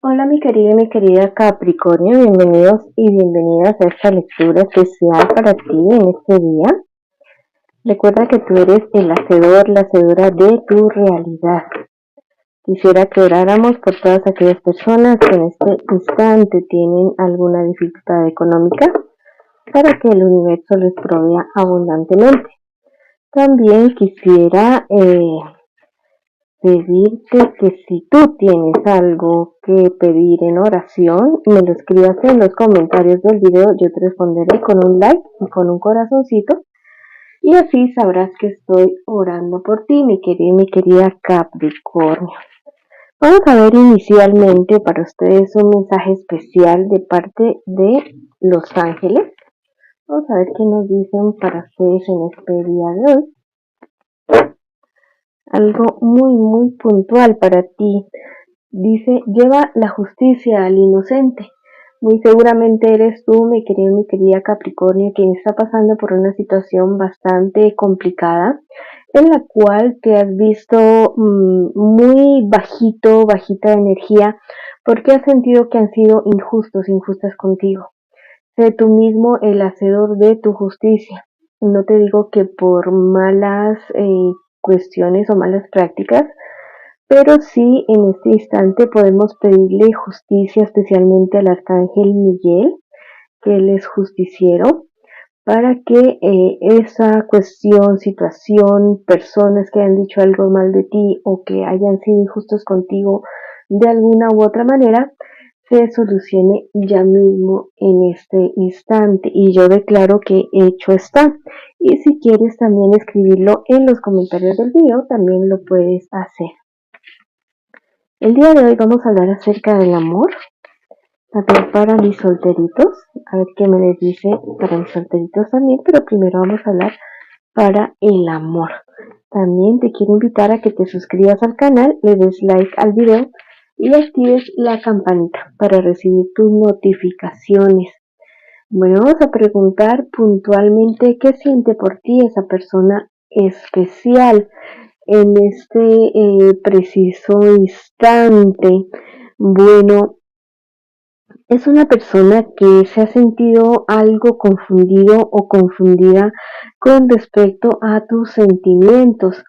Hola mi querida y mi querida Capricornio, bienvenidos y bienvenidas a esta lectura especial para ti en este día. Recuerda que tú eres el hacedor, la hacedora de tu realidad. Quisiera que oráramos por todas aquellas personas que en este instante tienen alguna dificultad económica para que el universo les provea abundantemente. También quisiera pedirte que si tú tienes algo que pedir en oración, me lo escribas en los comentarios del video, yo te responderé con un like y con un corazoncito, y así sabrás que estoy orando por ti, mi querida y mi querida Capricornio. Vamos a ver inicialmente para ustedes un mensaje especial de parte de los ángeles. Vamos a ver qué nos dicen para ustedes en este día de hoy. Algo muy puntual para ti. Dice, lleva la justicia al inocente. Muy seguramente eres tú, mi querida Capricornio, quien está pasando por una situación bastante complicada, en la cual te has visto muy bajita de energía, porque has sentido que han sido injustas contigo. Sé tú mismo el hacedor de tu justicia. No te digo que por malas cuestiones o malas prácticas, pero sí en este instante podemos pedirle justicia especialmente al arcángel Miguel, que él es justiciero, para que esa cuestión, situación, personas que han dicho algo mal de ti o que hayan sido injustos contigo de alguna u otra manera, se solucione ya mismo en este instante. Y yo declaro que hecho está. Y si quieres también escribirlo en los comentarios del video, también lo puedes hacer. El día de hoy vamos a hablar acerca del amor, también para mis solteritos, a ver qué me les dice para mis solteritos también, pero primero vamos a hablar para el amor. También te quiero invitar a que te suscribas al canal, le des like al video y actives la campanita para recibir tus notificaciones. Bueno, vamos a preguntar puntualmente qué siente por ti esa persona especial en este preciso instante. Bueno, es una persona que se ha sentido algo confundido o confundida con respecto a tus sentimientos,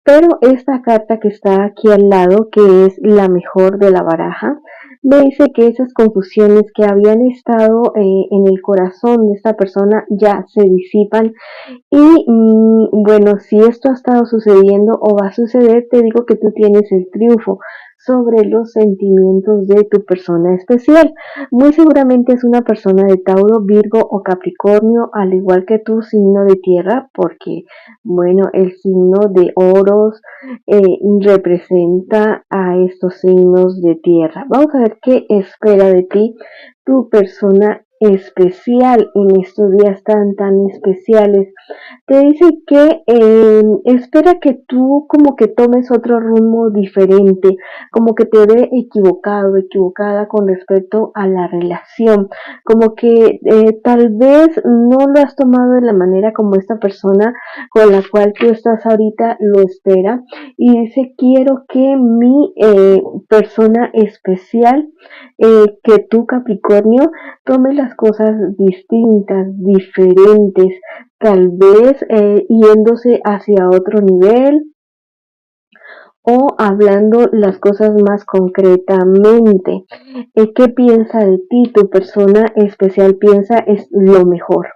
pero esta carta que está aquí al lado, que es la mejor de la baraja, me dice que esas confusiones que habían estado en el corazón de esta persona ya se disipan y bueno, si esto ha estado sucediendo o va a suceder, te digo que tú tienes el triunfo sobre los sentimientos de tu persona especial. Muy seguramente es una persona de Tauro, Virgo o Capricornio, al igual que tu signo de tierra, porque bueno, el signo de oros representa a estos signos de tierra. Vamos a ver qué espera de ti tu persona especial en estos días tan especiales. Te dice que espera que tú como que tomes otro rumbo diferente, como que te ve equivocado, equivocada con respecto a la relación, como que tal vez no lo has tomado de la manera como esta persona con la cual tú estás ahorita lo espera, y dice quiero que mi persona especial, que tú Capricornio, tome las cosas distintas, diferentes, tal vez yéndose hacia otro nivel o hablando las cosas más concretamente. ¿Qué piensa de ti? Tu persona especial piensa es lo mejor,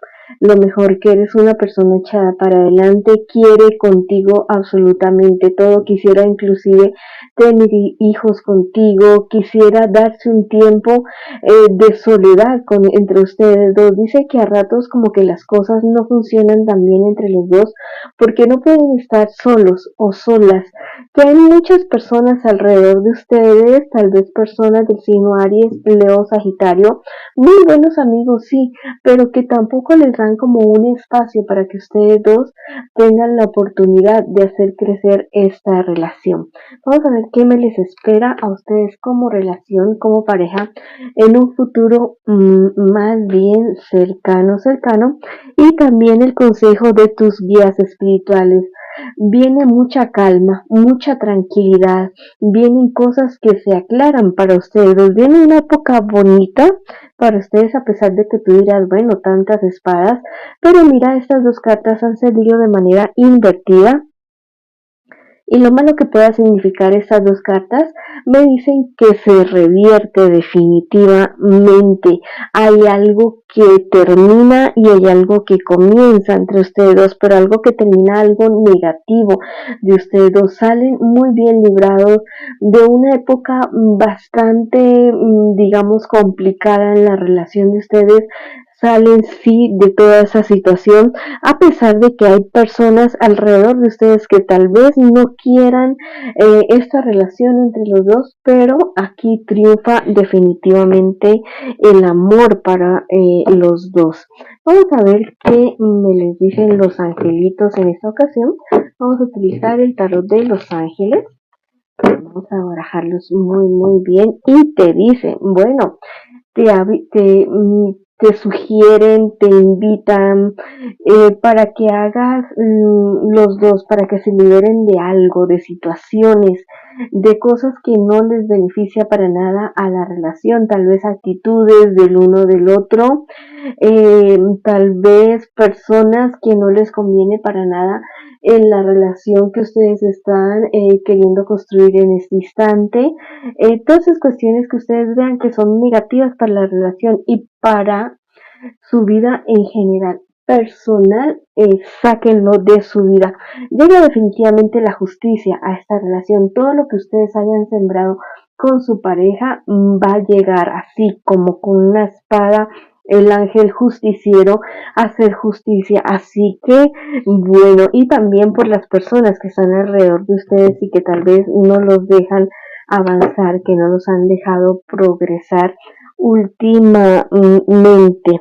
que eres una persona echada para adelante, quiere contigo absolutamente todo, quisiera inclusive tener hijos contigo, quisiera darse un tiempo de soledad entre ustedes dos. Dice que a ratos como que las cosas no funcionan tan bien entre los dos porque no pueden estar solos o solas, que hay muchas personas alrededor de ustedes, tal vez personas del signo Aries, Leo, Sagitario, muy buenos amigos, sí, pero que tampoco les dan como un espacio para que ustedes dos tengan la oportunidad de hacer crecer esta relación. Vamos a ver qué me les espera a ustedes como relación, como pareja, en un futuro más bien cercano, y también el consejo de tus guías espirituales. viene mucha calma, mucha tranquilidad, vienen cosas que se aclaran para ustedes, viene una época bonita para ustedes a pesar de que tú dirás, bueno, tantas espadas, pero mira, estas dos cartas han salido de manera invertida y lo malo que pueda significar estas dos cartas me dicen que se revierte definitivamente. Hay algo que termina y hay algo que comienza entre ustedes dos, pero algo que termina algo negativo de ustedes dos. Salen muy bien librados de una época bastante, digamos, complicada en la relación de ustedes. Salen sí de toda esa situación a pesar de que hay personas alrededor de ustedes que tal vez no quieran esta relación entre los dos, pero aquí triunfa definitivamente el amor para los dos. Vamos a ver qué me les dicen los angelitos en esta ocasión. Vamos a utilizar el tarot de los ángeles. Vamos a barajarlos muy bien y te dicen, bueno, te, te, te sugieren, te invitan para que hagas los dos, para que se liberen de algo, de situaciones, de cosas que no les beneficia para nada a la relación, tal vez actitudes del uno del otro, tal vez personas que no les conviene para nada en la relación que ustedes están queriendo construir en este instante, todas esas cuestiones que ustedes vean que son negativas para la relación y para su vida en general personal, sáquenlo de su vida. Llega definitivamente la justicia a esta relación. Todo lo que ustedes hayan sembrado con su pareja va a llegar así como con una espada el ángel justiciero a hacer justicia. Así que bueno, y también por las personas que están alrededor de ustedes y que tal vez no los dejan avanzar, que no los han dejado progresar últimamente.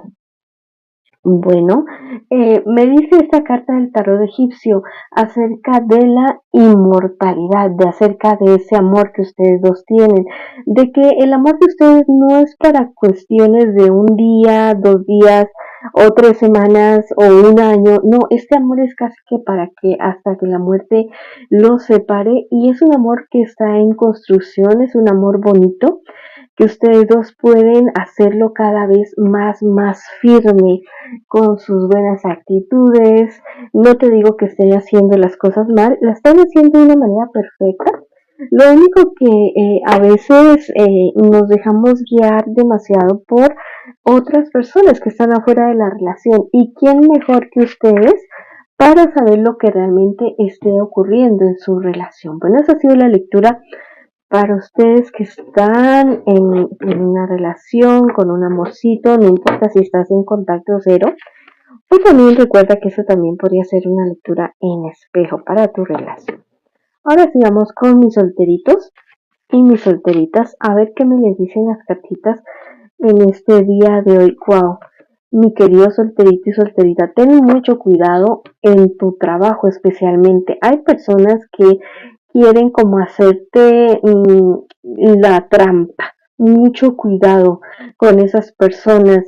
Bueno, me dice esta carta del tarot egipcio acerca de la inmortalidad, de acerca de ese amor que ustedes dos tienen, de que el amor de ustedes no es para cuestiones de un día, 2 días o 3 semanas o un año, no, este amor es casi que para que hasta que la muerte los separe y es un amor que está en construcción, es un amor bonito que ustedes dos pueden hacerlo cada vez más firme con sus buenas actitudes. No te digo que estén haciendo las cosas mal, las están haciendo de una manera perfecta. Lo único que a veces nos dejamos guiar demasiado por otras personas que están afuera de la relación. ¿Y quién mejor que ustedes para saber lo que realmente esté ocurriendo en su relación? Bueno, esa ha sido la lectura para ustedes que están en una relación con un amorcito, no importa si estás en contacto cero, pues también recuerda que eso también podría ser una lectura en espejo para tu relación. Ahora sigamos con mis solteritos y mis solteritas, a ver qué me les dicen las cartitas en este día de hoy. Wow, mi querido solterito y solterita, ten mucho cuidado en tu trabajo especialmente. Hay personas que quieren como hacerte la trampa. Mucho cuidado con esas personas.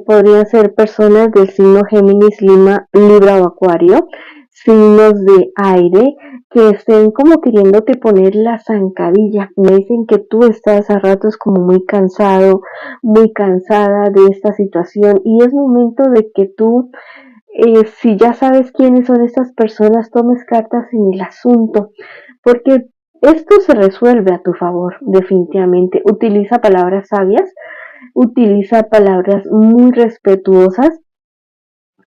Podrían ser personas del signo Géminis, Libra o Acuario, signos de aire que estén como queriéndote poner la zancadilla. Me dicen que tú estás a ratos como muy cansado, muy cansada de esta situación y es momento de que tú si ya sabes quiénes son estas personas, tomes cartas en el asunto, porque esto se resuelve a tu favor, definitivamente. Utiliza palabras sabias, utiliza palabras muy respetuosas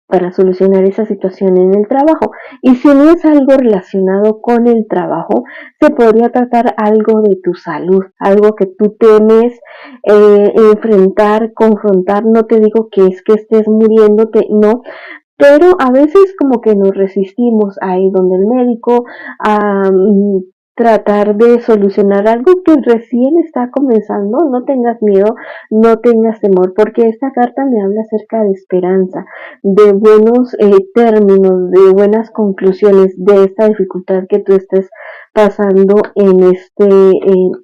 para solucionar esa situación en el trabajo. Y si no es algo relacionado con el trabajo, se podría tratar algo de tu salud, algo que tú temes enfrentar, confrontar. No te digo que es que estés muriéndote, no, pero a veces como que nos resistimos a ir donde el médico a tratar de solucionar algo que recién está comenzando. No tengas miedo, no tengas temor, porque esta carta me habla acerca de esperanza, de buenos términos, de buenas conclusiones de esta dificultad que tú estés pasando en este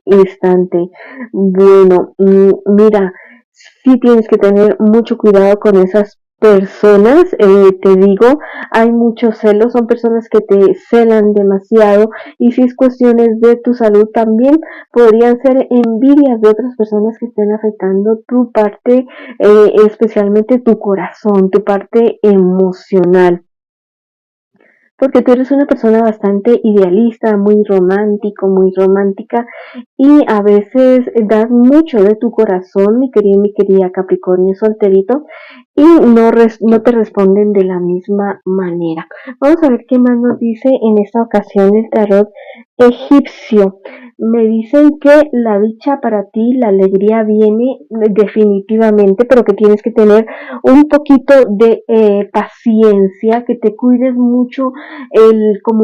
instante. Bueno, mira, sí tienes que tener mucho cuidado con esas personas, te digo, hay muchos celos, son personas que te celan demasiado y si es cuestiones de tu salud también podrían ser envidias de otras personas que estén afectando tu parte, especialmente tu corazón, tu parte emocional. Porque tú eres una persona bastante idealista, muy romántico, muy romántica y a veces das mucho de tu corazón, mi querida Capricornio solterito, y no te responden de la misma manera. Vamos a ver qué más nos dice en esta ocasión el tarot egipcio. Me dicen que la dicha para ti, la alegría viene definitivamente, pero que tienes que tener un poquito de paciencia, que te cuides mucho como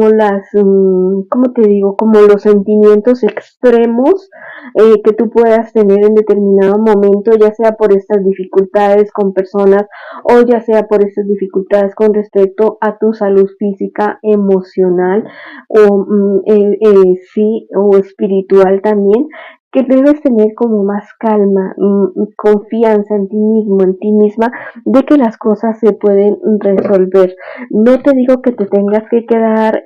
¿cómo te digo? Como los sentimientos extremos que tú puedas tener en determinado momento, ya sea por estas dificultades con personas o ya sea por estas dificultades con respecto a tu salud física, emocional o sí, o espiritual también, que debes tener como más calma, confianza en ti mismo, en ti misma, de que las cosas se pueden resolver. No te digo que te tengas que quedar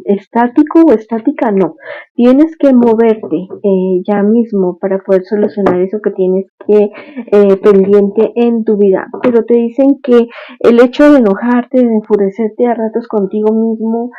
estático o estática, no. Tienes que moverte ya mismo para poder solucionar eso que tienes que pendiente en tu vida. Pero te dicen que el hecho de enojarte, de enfurecerte a ratos contigo mismo,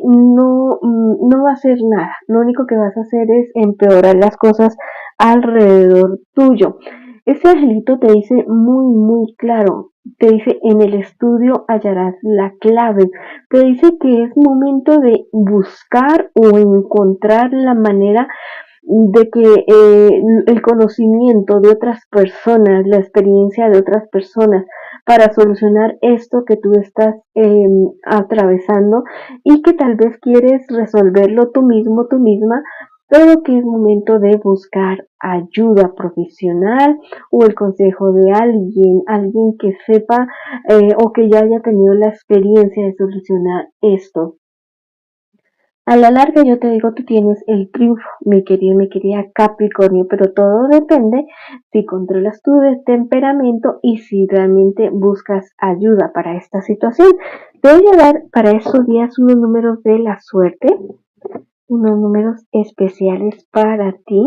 no va a hacer nada. Lo único que vas a hacer es empeorar las cosas alrededor tuyo. Ese angelito te dice muy, muy claro, te dice en el estudio hallarás la clave, te dice que es momento de buscar o encontrar la manera de que el conocimiento de otras personas, la experiencia de otras personas para solucionar esto que tú estás atravesando y que tal vez quieres resolverlo tú mismo, tú misma, pero que es momento de buscar ayuda profesional o el consejo de alguien, alguien que sepa o que ya haya tenido la experiencia de solucionar esto. A la larga yo te digo, tú tienes el triunfo, mi querida Capricornio, pero todo depende si controlas tu temperamento y si realmente buscas ayuda para esta situación. Te voy a dar para estos días unos números de la suerte, unos números especiales para ti,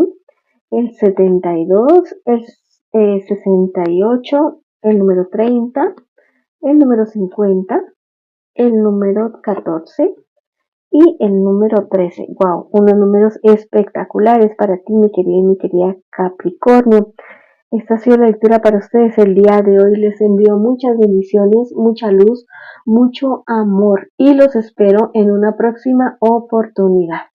el 72, el 68, el número 30, el número 50, el número 14 y el número 13. Wow, unos números espectaculares para ti, mi querida Capricornio. Esta ha sido la lectura para ustedes el día de hoy. Les envío muchas bendiciones, mucha luz, mucho amor y los espero en una próxima oportunidad.